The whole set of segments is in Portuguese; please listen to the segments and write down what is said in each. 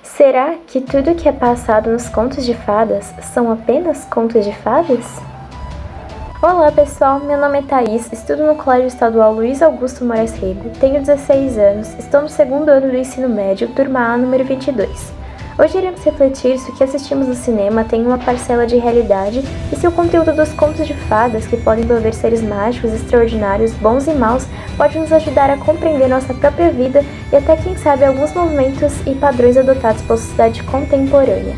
Será que tudo que é passado nos contos de fadas são apenas contos de fadas? Olá pessoal, meu nome é Thaís, estudo no Colégio Estadual Luiz Augusto Moraes Rego, tenho 16 anos, estou no segundo ano do ensino médio, turma A número 22. Hoje iremos refletir se o que assistimos no cinema tem uma parcela de realidade e se o conteúdo dos contos de fadas, que podem envolver seres mágicos, extraordinários, bons e maus, pode nos ajudar a compreender nossa própria vida e até, quem sabe, alguns movimentos e padrões adotados pela sociedade contemporânea.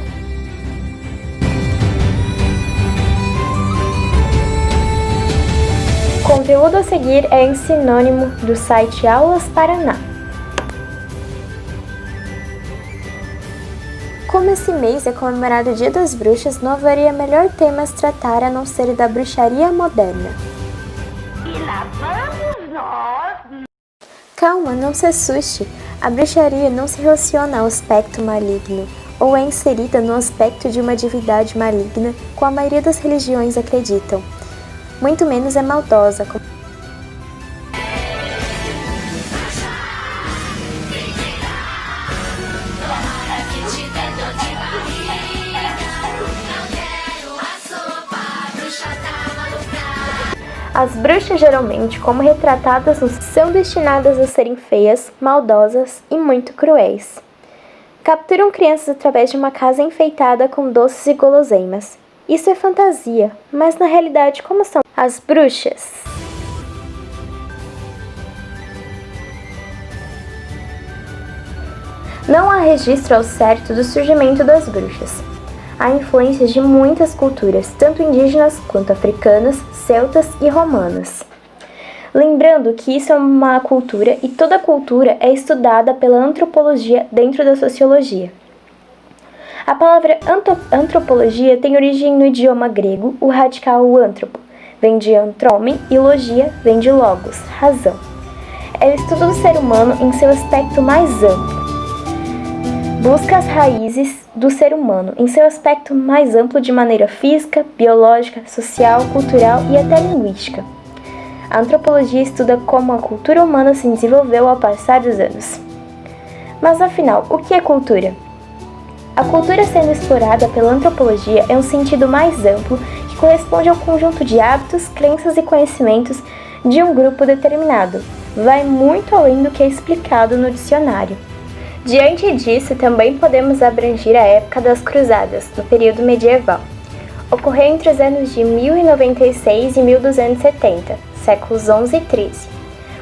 O conteúdo a seguir é em sinônimo do site Aulas Paraná. Como esse mês é comemorado o Dia das Bruxas, não haveria melhor tema a se tratar a não ser da bruxaria moderna. E lá vamos nós! Calma, não se assuste. A bruxaria não se relaciona ao aspecto maligno, ou é inserida no aspecto de uma divindade maligna, como a maioria das religiões acreditam. Muito menos é maldosa. As bruxas, geralmente, como retratadas, são destinadas a serem feias, maldosas e muito cruéis. Capturam crianças através de uma casa enfeitada com doces e guloseimas. Isso é fantasia, mas na realidade, como são as bruxas? Não há registro ao certo do surgimento das bruxas. Há influências de muitas culturas, tanto indígenas quanto africanas, celtas e romanas. Lembrando que isso é uma cultura e toda cultura é estudada pela antropologia dentro da sociologia. A palavra antropologia tem origem no idioma grego, o radical antropo, vem de antromem e logia vem de logos, razão. É o estudo do ser humano em seu aspecto mais amplo. Busca as raízes do ser humano em seu aspecto mais amplo de maneira física, biológica, social, cultural e até linguística. A antropologia estuda como a cultura humana se desenvolveu ao passar dos anos. Mas afinal, o que é cultura? A cultura sendo explorada pela antropologia é um sentido mais amplo que corresponde ao conjunto de hábitos, crenças e conhecimentos de um grupo determinado. Vai muito além do que é explicado no dicionário. Diante disso, também podemos abranger a época das Cruzadas, no período medieval. Ocorreu entre os anos de 1096 e 1270, séculos XI e XIII.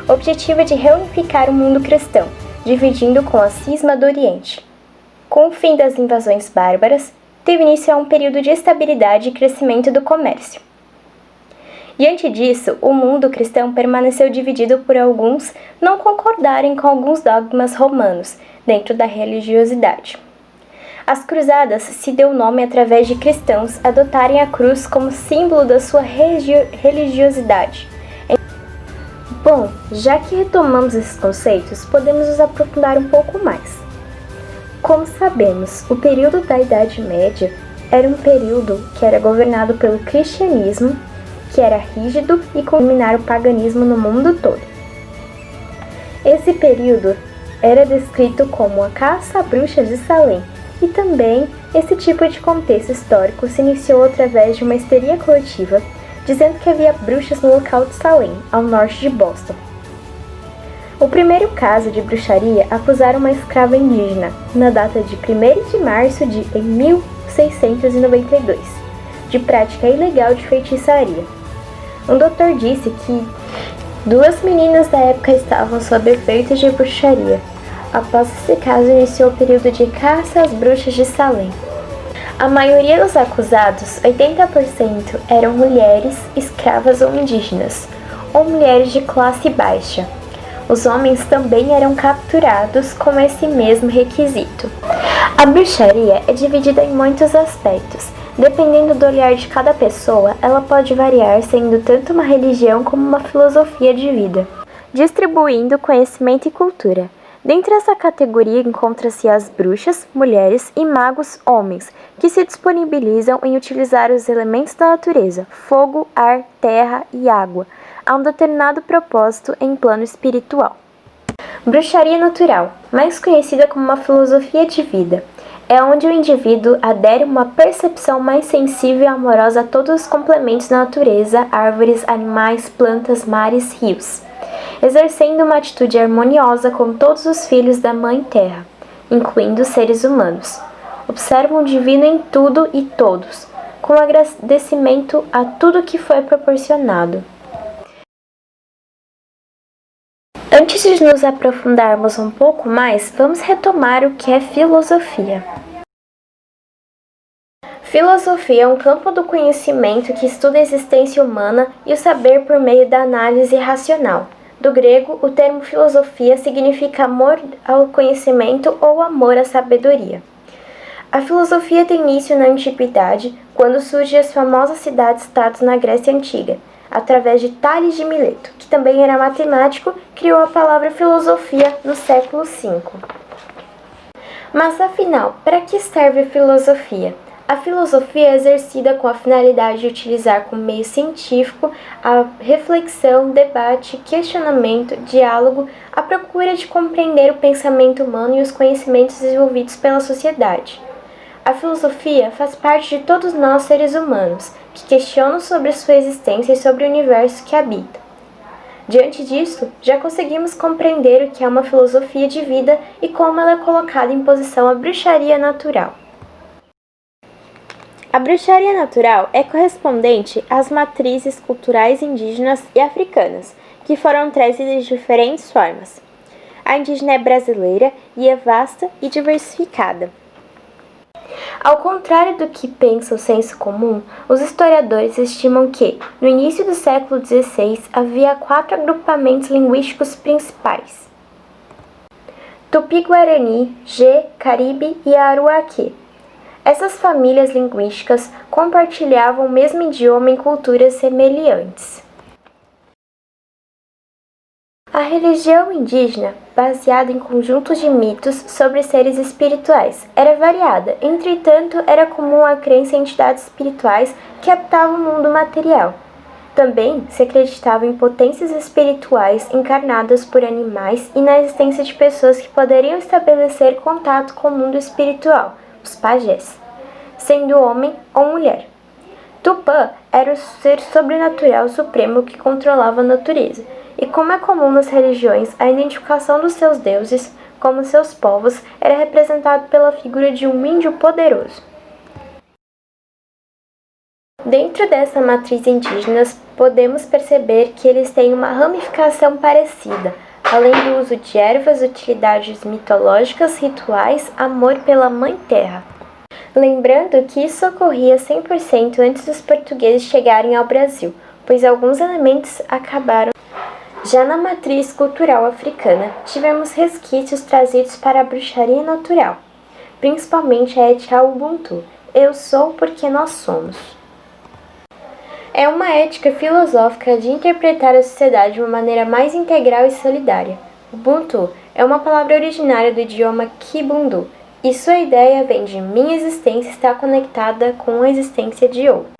O objetivo é de reunificar o mundo cristão, dividindo com a cisma do Oriente. Com o fim das invasões bárbaras, teve início a um período de estabilidade e crescimento do comércio. Diante disso, o mundo cristão permaneceu dividido por alguns não concordarem com alguns dogmas romanos dentro da religiosidade. As cruzadas se deu nome através de cristãos adotarem a cruz como símbolo da sua religiosidade. Bom, já que retomamos esses conceitos, podemos nos aprofundar um pouco mais. Como sabemos, o período da Idade Média era um período que era governado pelo cristianismo, que era rígido e culminar o paganismo no mundo todo. Esse período era descrito como a caça à bruxa de Salem, e também esse tipo de contexto histórico se iniciou através de uma histeria coletiva, dizendo que havia bruxas no local de Salem, ao norte de Boston. O primeiro caso de bruxaria acusaram uma escrava indígena, na data de 1º de março de 1692, de prática ilegal de feitiçaria. Um doutor disse que 2 meninas da época estavam sob efeitos de bruxaria. Após esse caso, iniciou o período de caça às bruxas de Salem. A maioria dos acusados, 80%, eram mulheres, escravas ou indígenas, ou mulheres de classe baixa. Os homens também eram capturados com esse mesmo requisito. A bruxaria é dividida em muitos aspectos. Dependendo do olhar de cada pessoa, ela pode variar, sendo tanto uma religião como uma filosofia de vida, distribuindo conhecimento e cultura. Dentro dessa categoria encontra-se as bruxas, mulheres e magos homens, que se disponibilizam em utilizar os elementos da natureza, fogo, ar, terra e água, a um determinado propósito em plano espiritual. Bruxaria natural, mais conhecida como uma filosofia de vida, é onde o indivíduo adere uma percepção mais sensível e amorosa a todos os complementos da natureza, árvores, animais, plantas, mares, rios, exercendo uma atitude harmoniosa com todos os filhos da Mãe Terra, incluindo os seres humanos. Observam o divino em tudo e todos, com agradecimento a tudo que foi proporcionado. Antes de nos aprofundarmos um pouco mais, vamos retomar o que é filosofia. Filosofia é um campo do conhecimento que estuda a existência humana e o saber por meio da análise racional. Do grego, o termo filosofia significa amor ao conhecimento ou amor à sabedoria. A filosofia tem início na antiguidade, quando surgem as famosas cidades-estados na Grécia Antiga, através de Tales de Mileto, que também era matemático, criou a palavra filosofia no século V. Mas afinal, para que serve a filosofia? A filosofia é exercida com a finalidade de utilizar como meio científico a reflexão, debate, questionamento, diálogo, a procura de compreender o pensamento humano e os conhecimentos desenvolvidos pela sociedade. A filosofia faz parte de todos nós seres humanos, que questionam sobre sua existência e sobre o universo que habita. Diante disso, já conseguimos compreender o que é uma filosofia de vida e como ela é colocada em posição à bruxaria natural. A bruxaria natural é correspondente às matrizes culturais indígenas e africanas, que foram trazidas de diferentes formas. A indígena é brasileira e é vasta e diversificada. Ao contrário do que pensa o senso comum, os historiadores estimam que, no início do século XVI, havia 4 agrupamentos linguísticos principais: Tupi-Guarani, Gê, Caribe e Aruaque. Essas famílias linguísticas compartilhavam o mesmo idioma em culturas semelhantes. A religião indígena, baseada em conjuntos de mitos sobre seres espirituais, era variada, entretanto, era comum a crença em entidades espirituais que habitavam o mundo material. Também se acreditava em potências espirituais encarnadas por animais e na existência de pessoas que poderiam estabelecer contato com o mundo espiritual, os pajés, sendo homem ou mulher. Tupã era o ser sobrenatural supremo que controlava a natureza. E como é comum nas religiões, a identificação dos seus deuses, como seus povos, era representado pela figura de um índio poderoso. Dentro dessa matriz indígena, podemos perceber que eles têm uma ramificação parecida, além do uso de ervas, utilidades mitológicas, rituais, amor pela Mãe Terra. Lembrando que isso ocorria 100% antes dos portugueses chegarem ao Brasil, pois alguns elementos acabaram. Já na matriz cultural africana, tivemos resquícios trazidos para a bruxaria natural, principalmente a ética Ubuntu, eu sou porque nós somos. É uma ética filosófica de interpretar a sociedade de uma maneira mais integral e solidária. Ubuntu é uma palavra originária do idioma Kibundu, e sua ideia vem de minha existência estar conectada com a existência de outro,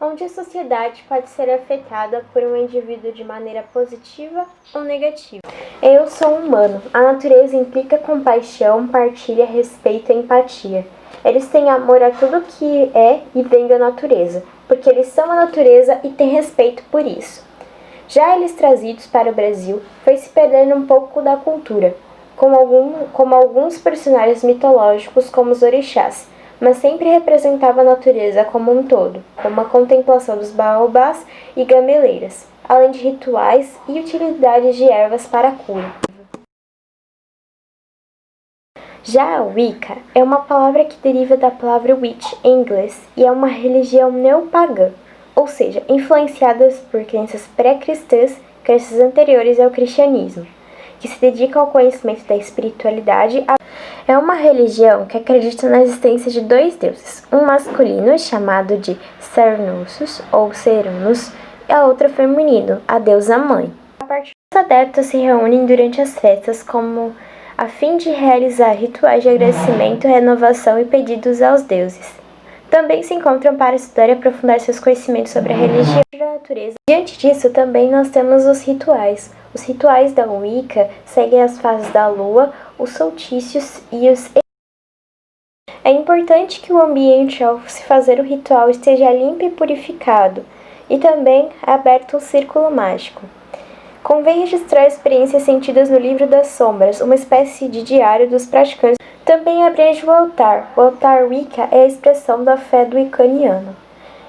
onde a sociedade pode ser afetada por um indivíduo de maneira positiva ou negativa. Eu sou humano. A natureza implica compaixão, partilha, respeito e empatia. Eles têm amor a tudo que é e vem da natureza, porque eles são a natureza e têm respeito por isso. Já eles trazidos para o Brasil, foi se perdendo um pouco da cultura, como alguns personagens mitológicos como os orixás, mas sempre representava a natureza como um todo, como a contemplação dos baobás e gameleiras, além de rituais e utilidades de ervas para a cura. Já a Wicca é uma palavra que deriva da palavra witch em inglês e é uma religião neopagã, ou seja, influenciadas por crenças pré-cristãs, crenças anteriores ao cristianismo, que se dedica ao conhecimento da espiritualidade. É uma religião que acredita na existência de 2 deuses, um masculino chamado de Cernunnos ou Cernus e a outra feminino, a deusa mãe. A partir dos adeptos se reúnem durante as festas a fim de realizar rituais de agradecimento, renovação e pedidos aos deuses. Também se encontram para estudar e aprofundar seus conhecimentos sobre a religião e a natureza. Diante disso, também nós temos os rituais. Os rituais da Wicca seguem as fases da lua, os solstícios e os É importante que o ambiente ao se fazer o ritual esteja limpo e purificado, e também aberto um círculo mágico. Convém registrar experiências sentidas no Livro das Sombras, uma espécie de diário dos praticantes. Também abrange o altar. O altar Wicca é a expressão da fé do wiccaniano.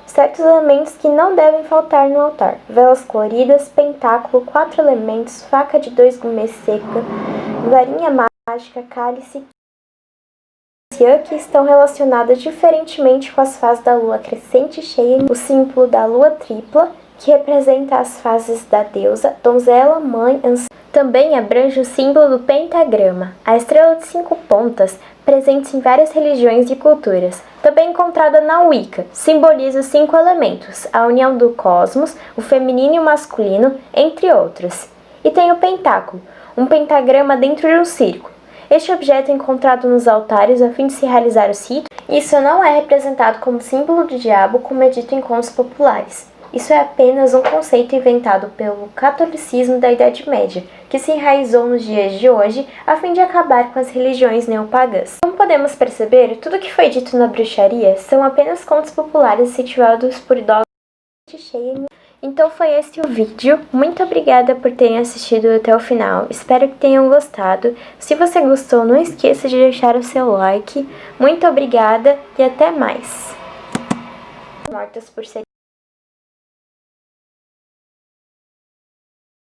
Certos elementos que não devem faltar no altar: velas coloridas, pentáculo, 4 elementos, faca de 2 gumes seca, varinha mágica, cálice, que estão relacionadas diferentemente com as fases da lua crescente e cheia, o símbolo da lua tripla, que representa as fases da deusa, donzela, mãe, anciã. Também abrange o símbolo do pentagrama, a estrela de 5 pontas, presente em várias religiões e culturas. Também encontrada na Wicca, simboliza os 5 elementos, a união do cosmos, o feminino e o masculino, entre outros. E tem o pentáculo, um pentagrama dentro de um círculo. Este objeto é encontrado nos altares a fim de se realizar os ritos. Isso não é representado como símbolo do diabo, como é dito em contos populares. Isso é apenas um conceito inventado pelo catolicismo da Idade Média, que se enraizou nos dias de hoje a fim de acabar com as religiões neopagãs. Como podemos perceber, tudo que foi dito na bruxaria são apenas contos populares incentivados por dogmas cheios. Então foi esse o vídeo. Muito obrigada por terem assistido até o final. Espero que tenham gostado. Se você gostou, não esqueça de deixar o seu like. Muito obrigada e até mais. Mortas por ser